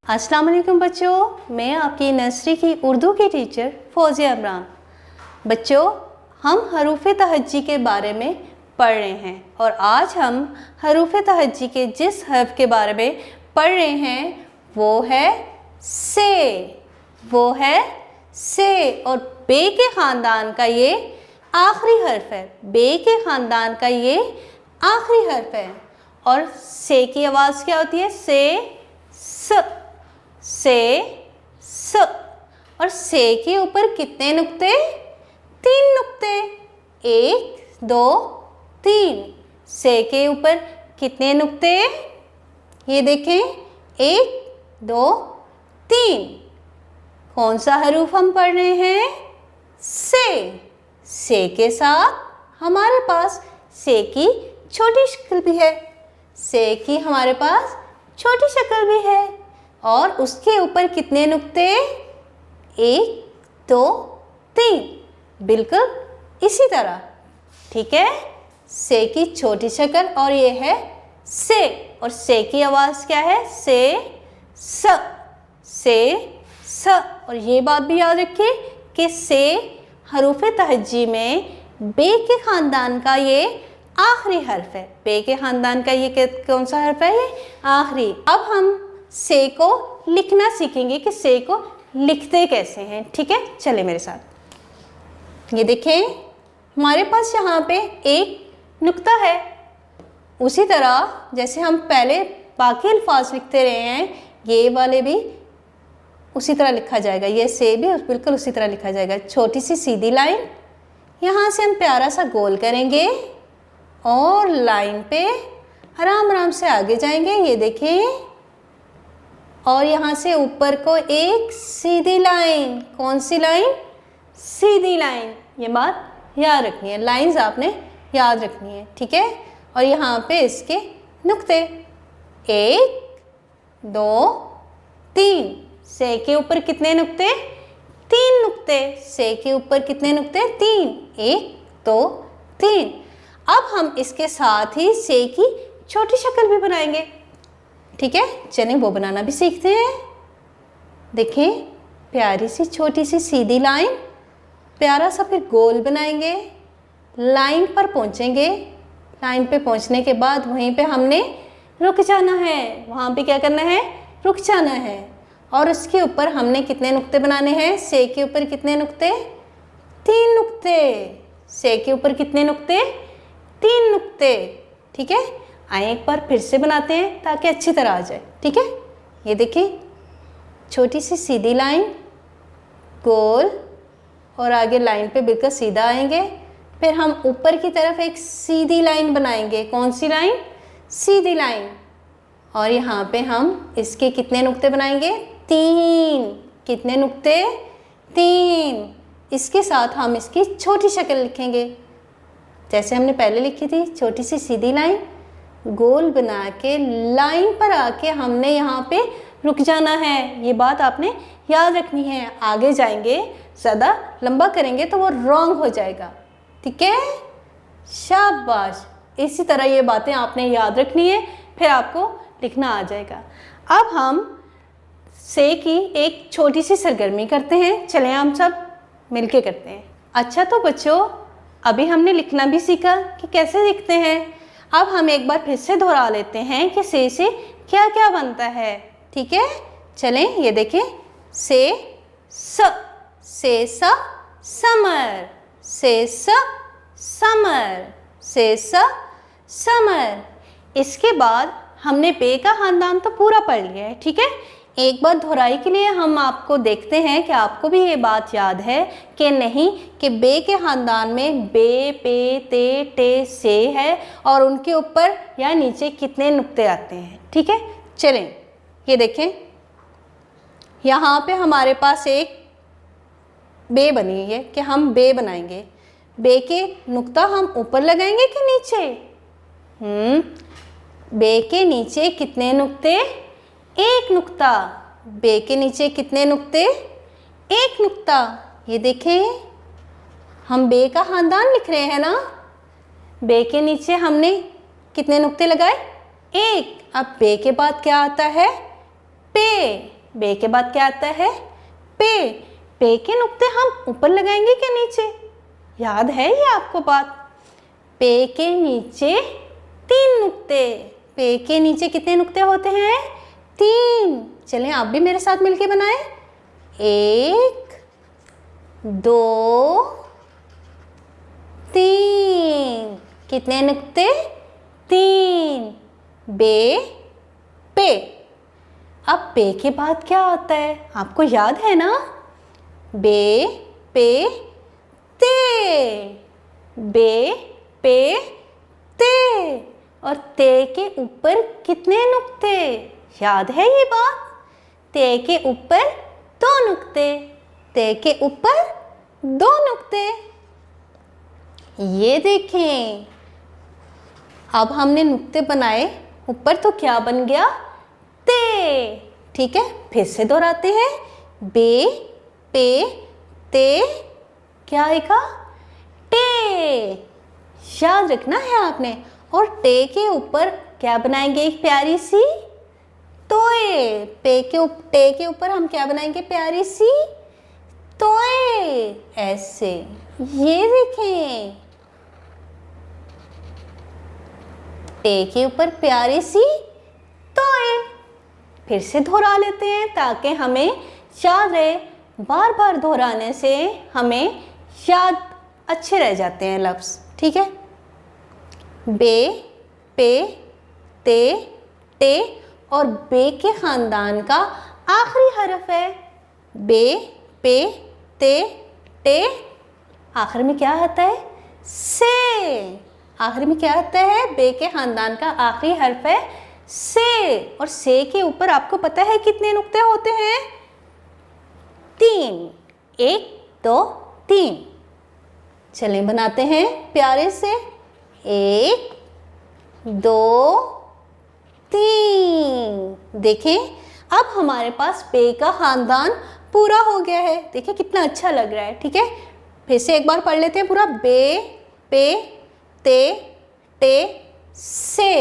अस्सलाम वालेकुम बच्चों, मैं आपकी नर्सरी की उर्दू की टीचर फौजिया इमरान। बच्चों, हम हरूफ़ तहज्जी के बारे में पढ़ रहे हैं और आज हम हरूफ़ तहज्जी के जिस हर्फ के बारे में पढ़ रहे हैं वो है से। और बे के ख़ानदान का ये आखिरी हर्फ है। बे के ख़ानदान का ये आखिरी हर्फ है। और से की आवाज़ क्या होती है? से। और से के ऊपर कितने नुक्ते? 3 नुक्ते। 1 2 3। से के ऊपर कितने नुक्ते? ये देखें, 1 2 3। कौन सा हरूफ हम पढ़ रहे हैं? से के साथ हमारे पास से की छोटी शक्ल भी है। से की हमारे पास छोटी शक्ल भी है। और उसके ऊपर कितने नुक्ते? 1 2 3। बिल्कुल इसी तरह, ठीक है। से की छोटी शक्ल और ये है से। और से की आवाज़ क्या है? से। और ये बात भी याद रखिए कि से हरूफ़ तहज्जी में बे के ख़ानदान का ये आखिरी हर्फ है। बे के ख़ानदान का ये कौन सा हर्फ है? ये आखिरी। अब हम से को लिखना सीखेंगे कि से को लिखते कैसे हैं, ठीक है। चले मेरे साथ। ये देखें, हमारे पास यहाँ पे एक नुक्ता है। उसी तरह जैसे हम पहले बाकी अल्फाज लिखते रहे हैं, ये वाले भी उसी तरह लिखा जाएगा। ये से भी बिल्कुल उसी तरह लिखा जाएगा। छोटी सी सीधी लाइन, यहाँ से हम प्यारा सा गोल करेंगे और लाइन पे आराम आराम से आगे जाएंगे। ये देखें, और यहाँ से ऊपर को एक सीधी लाइन। कौन सी लाइन? सीधी लाइन। ये बात याद रखनी है, लाइंस आपने याद रखनी है, ठीक है। और यहाँ पे इसके नुक्ते 1 2 3। से के ऊपर कितने नुक्ते? 3 नुक्ते। से के ऊपर कितने नुक्ते? 3। 1 2 3। अब हम इसके साथ ही से की छोटी शक्ल भी बनाएंगे, ठीक है। चलें वो बनाना भी सीखते हैं। देखें, प्यारी सी छोटी सी सीधी लाइन, प्यारा सा फिर गोल बनाएंगे, लाइन पर पहुंचेंगे। लाइन पे पहुंचने के बाद वहीं पे हमने रुक जाना है। वहाँ पे क्या करना है? रुक जाना है। और उसके ऊपर हमने कितने नुक्ते बनाने हैं? से के ऊपर कितने नुक्ते? 3 नुक्ते। से के ऊपर कितने नुक्ते? 3 नुक्ते, ठीक है। आइए एक बार फिर से बनाते हैं ताकि अच्छी तरह आ जाए, ठीक है। ये देखिए, छोटी सी सीधी लाइन, गोल, और आगे लाइन पे बिल्कुल सीधा आएंगे। फिर हम ऊपर की तरफ एक सीधी लाइन बनाएंगे। कौन सी लाइन? सीधी लाइन। और यहाँ पे हम इसके कितने नुक्ते बनाएंगे? 3। कितने नुक्ते? 3। इसके साथ हम इसकी छोटी शक्ल लिखेंगे जैसे हमने पहले लिखी थी। छोटी सी सीधी लाइन, गोल बना के लाइन पर आके हमने यहाँ पे रुक जाना है। ये बात आपने याद रखनी है। आगे जाएंगे, ज़्यादा लंबा करेंगे तो वो रॉन्ग हो जाएगा, ठीक है। शाबाश। इसी तरह ये बातें आपने याद रखनी है, फिर आपको लिखना आ जाएगा। अब हम से की एक छोटी सी सरगर्मी करते हैं। चलें हम सब मिलके करते हैं। अच्छा, तो बच्चों, अभी हमने लिखना भी सीखा कि कैसे लिखते हैं। अब हम एक बार फिर से दोहरा लेते हैं कि से क्या क्या बनता है, ठीक है। चलें, ये देखें, से समर, समर। इसके बाद हमने बे का ख़ानदान तो पूरा पढ़ लिया है, ठीक है। एक बार दोहराई के लिए हम आपको देखते हैं कि आपको भी ये बात याद है कि नहीं कि बे के ख़ानदान में बे, पे, ते, टे, से है और उनके ऊपर या नीचे कितने नुक्ते आते हैं, ठीक है। चलें, ये देखें, यहाँ पे हमारे पास एक बे बनी है कि हम बे बनाएंगे। बे के नुक्ता हम ऊपर लगाएंगे कि नीचे? बे के नीचे कितने नुक्ते? 1 नुक्ता। बे के नीचे कितने नुक्ते? 1 नुक्ता। ये देखें, हम बे का ख़ानदान लिख रहे हैं ना। बे के नीचे हमने कितने नुक्ते लगाए? 1। अब बे के बाद क्या आता है? पे। बे के बाद क्या आता है? पे। पे के नुक्ते हम ऊपर लगाएंगे क्या नीचे? याद है ये आपको बात? पे के नीचे 3 नुक्ते। पे के नीचे कितने नुक्ते होते हैं? 3। चलें आप भी मेरे साथ मिलके बनाएं। 1 2 3। कितने नुक्ते? 3। बे पे। अब पे के बाद क्या आता है? आपको याद है ना? बे पे ते। बे पे ते। और ते के ऊपर कितने नुक्ते? याद है ये बात? ते के ऊपर 2 नुक्ते। ते के ऊपर 2 नुक्ते। ये देखें, अब हमने नुक्ते बनाए ऊपर तो क्या बन गया? ते। ठीक है, फिर से दोहराते हैं। बे पे ते क्या आएगा? टे। याद रखना है आपने। और टे के ऊपर क्या बनाएंगे? एक प्यारी सी तोए। टे के ऊपर हम क्या बनाएंगे? प्यारी सी तोए। ऐसे, ये देखें, टे के ऊपर प्यारी सी तोए। फिर से दोहरा लेते हैं ताकि हमें याद रहे। बार बार दोहराने से हमें याद अच्छे रह जाते हैं लफ्ज़। ठीक है, बे पे ते टे। और बे के ख़ानदान का आखिरी हरफ है। बे पे ते टे। आखिर में क्या आता है? से। आखिर में क्या आता है? बे के ख़ानदान का आखिरी हर्फ है से। और से के ऊपर आपको पता है कितने नुक्ते होते हैं? 3। 1 2 3। चलें बनाते हैं प्यारे से। 1 2 3। देखें, अब हमारे पास बे का ख़ानदान पूरा हो गया है। देखिए कितना अच्छा लग रहा है। ठीक है, फिर से एक बार पढ़ लेते हैं पूरा। बे पे ते टे से।